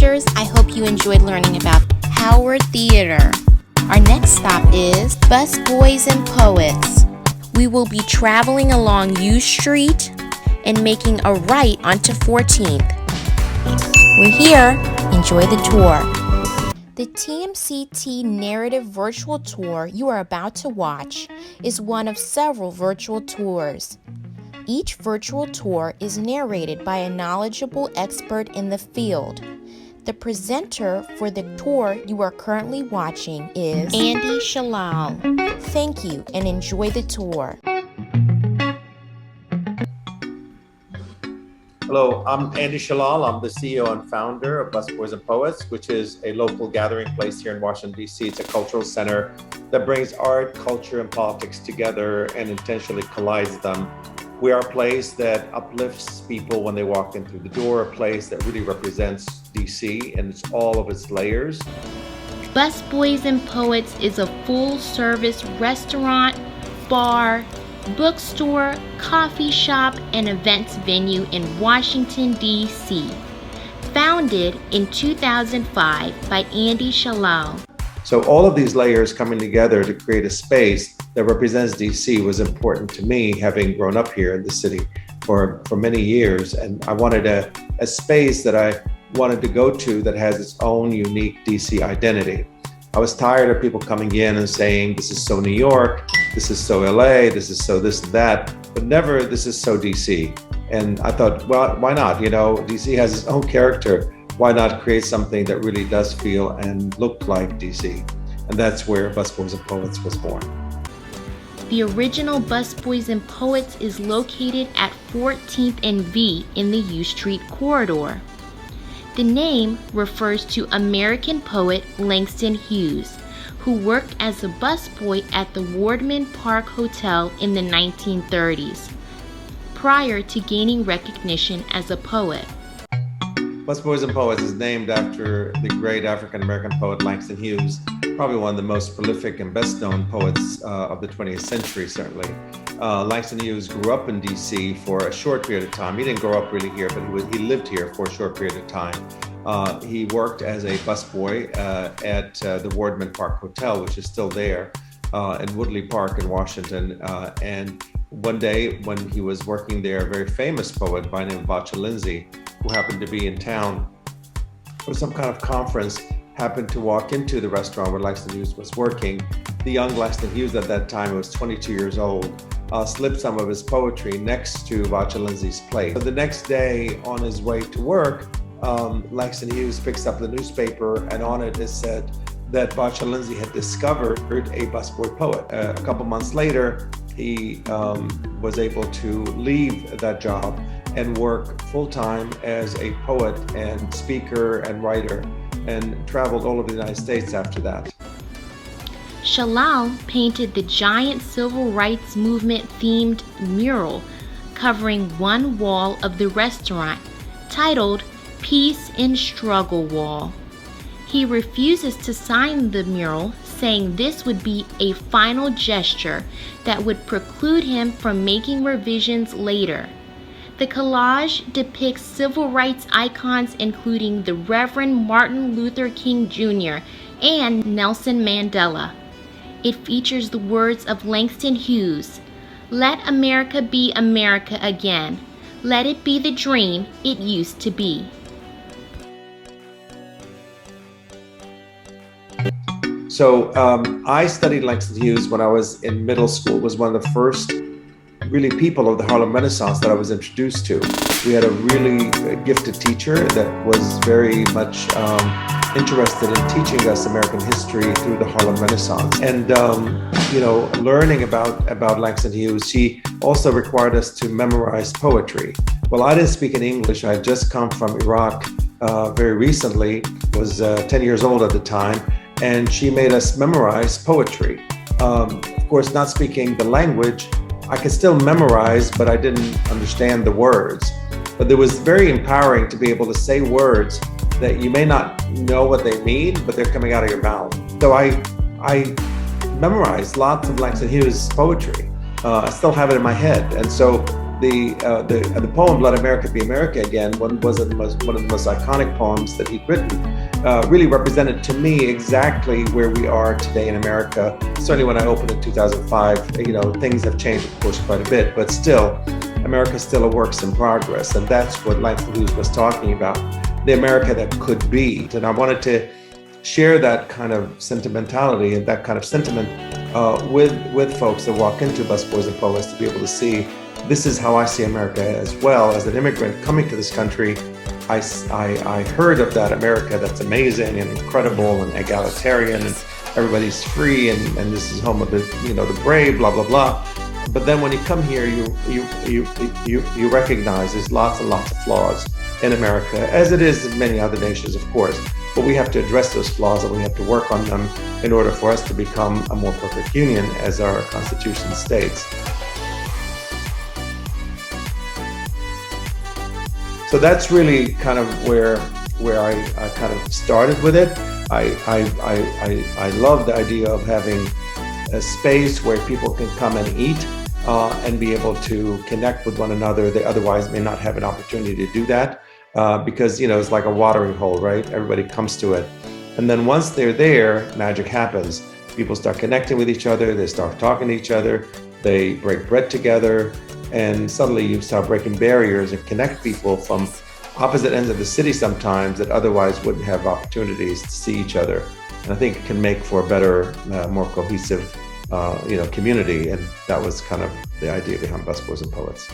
Rangers, I hope you enjoyed learning about Howard Theater. Our next stop is Busboys and Poets. We will be traveling along U Street and making a right onto 14th. We're here. Enjoy the tour. The TMCT Narrative Virtual Tour you are about to watch is one of several virtual tours. Each virtual tour is narrated by a knowledgeable expert in the field. The presenter for the tour you are currently watching is Andy Shalal. Thank you and enjoy the tour. Hello, I'm Andy Shalal. I'm the CEO and founder of Busboys and Poets, which is a local gathering place here in Washington, D.C. It's a cultural center that brings art, culture, and politics together and intentionally collides them. We are a place that uplifts people when they walk in through the door, a place that really represents D.C. and it's all of its layers. Busboys and Poets is a full-service restaurant, bar, bookstore, coffee shop, and events venue in Washington, D.C. Founded in 2005 by Andy Shalal. So all of these layers coming together to create a space that represents DC was important to me, having grown up here in the city for many years. And I wanted a space that I wanted to go to that has its own unique DC identity. I was tired of people coming in and saying, this is so New York, this is so LA, this is so this and that, but never this is so DC. And I thought, well, why not? You know, DC has its own character. Why not create something that really does feel and look like DC? And that's where Busboys and Poets was born. The original Busboys and Poets is located at 14th and V in the U Street corridor. The name refers to American poet Langston Hughes, who worked as a busboy at the Wardman Park Hotel in the 1930s, prior to gaining recognition as a poet. Busboys and Poets is named after the great African-American poet Langston Hughes, probably one of the most prolific and best-known poets of the 20th century, certainly. Langston Hughes grew up in DC for a short period of time. He didn't grow up really here, but he lived here for a short period of time. He worked as a busboy at the Wardman Park Hotel, which is still there in Woodley Park in Washington. And one day when he was working there, a very famous poet by the name of Vacha Lindsay, who happened to be in town for some kind of conference, happened to walk into the restaurant where Langston Hughes was working. The young Langston Hughes at that time, who was 22 years old, slipped some of his poetry next to Vacha Lindsay's plate. So the next day on his way to work, Langston Hughes picks up the newspaper, and on it is said that Vacha Lindsay had discovered a busboy poet. A couple months later, he was able to leave that job and work full-time as a poet and speaker and writer, and traveled all over the United States after that. Shalal painted the giant civil rights movement themed mural covering one wall of the restaurant, titled Peace in Struggle Wall. He refuses to sign the mural, saying this would be a final gesture that would preclude him from making revisions later. The collage depicts civil rights icons including the Reverend Martin Luther King Jr. and Nelson Mandela. It features the words of Langston Hughes, "Let America be America again. Let it be the dream it used to be." So I studied Langston Hughes when I was in middle school. It was one of the first really people of the Harlem Renaissance that I was introduced to. We had a really gifted teacher that was very much interested in teaching us American history through the Harlem Renaissance. And learning about Langston Hughes, he also required us to memorize poetry. Well, I didn't speak in English. I had just come from Iraq very recently, was 10 years old at the time, and she made us memorize poetry. Of course, not speaking the language, I could still memorize, but I didn't understand the words. But it was very empowering to be able to say words that you may not know what they mean, but they're coming out of your mouth. So I memorized lots of Langston Hughes poetry. I still have it in my head. And so the poem "Blood America Be America Again," one of the most iconic poems that he'd written, really represented to me exactly where we are today in America. Certainly, when I opened in 2005, things have changed, of course, quite a bit, but still, America's still a work in progress, and that's what Langston Hughes was talking about, the America that could be. And I wanted to share that kind of sentimentality and that kind of sentiment with folks that walk into Busboys and Poets, to be able to see this is how I see America as well. As an immigrant coming to this country, I heard of that America that's amazing and incredible and egalitarian and everybody's free and this is home of the brave, blah blah blah. But then when you come here, you recognize there's lots and lots of flaws in America, as it is in many other nations, of course. But we have to address those flaws and we have to work on them in order for us to become a more perfect union, as our Constitution states. So that's really kind of where I kind of started with it. I love the idea of having a space where people can come and eat and be able to connect with one another. They otherwise may not have an opportunity to do that because it's like a watering hole, right? Everybody comes to it. And then once they're there, magic happens. People start connecting with each other. They start talking to each other. They break bread together. And suddenly you start breaking barriers and connect people from opposite ends of the city sometimes that otherwise wouldn't have opportunities to see each other. And I think it can make for a better, more cohesive, community. And that was kind of the idea behind Busboys and Poets.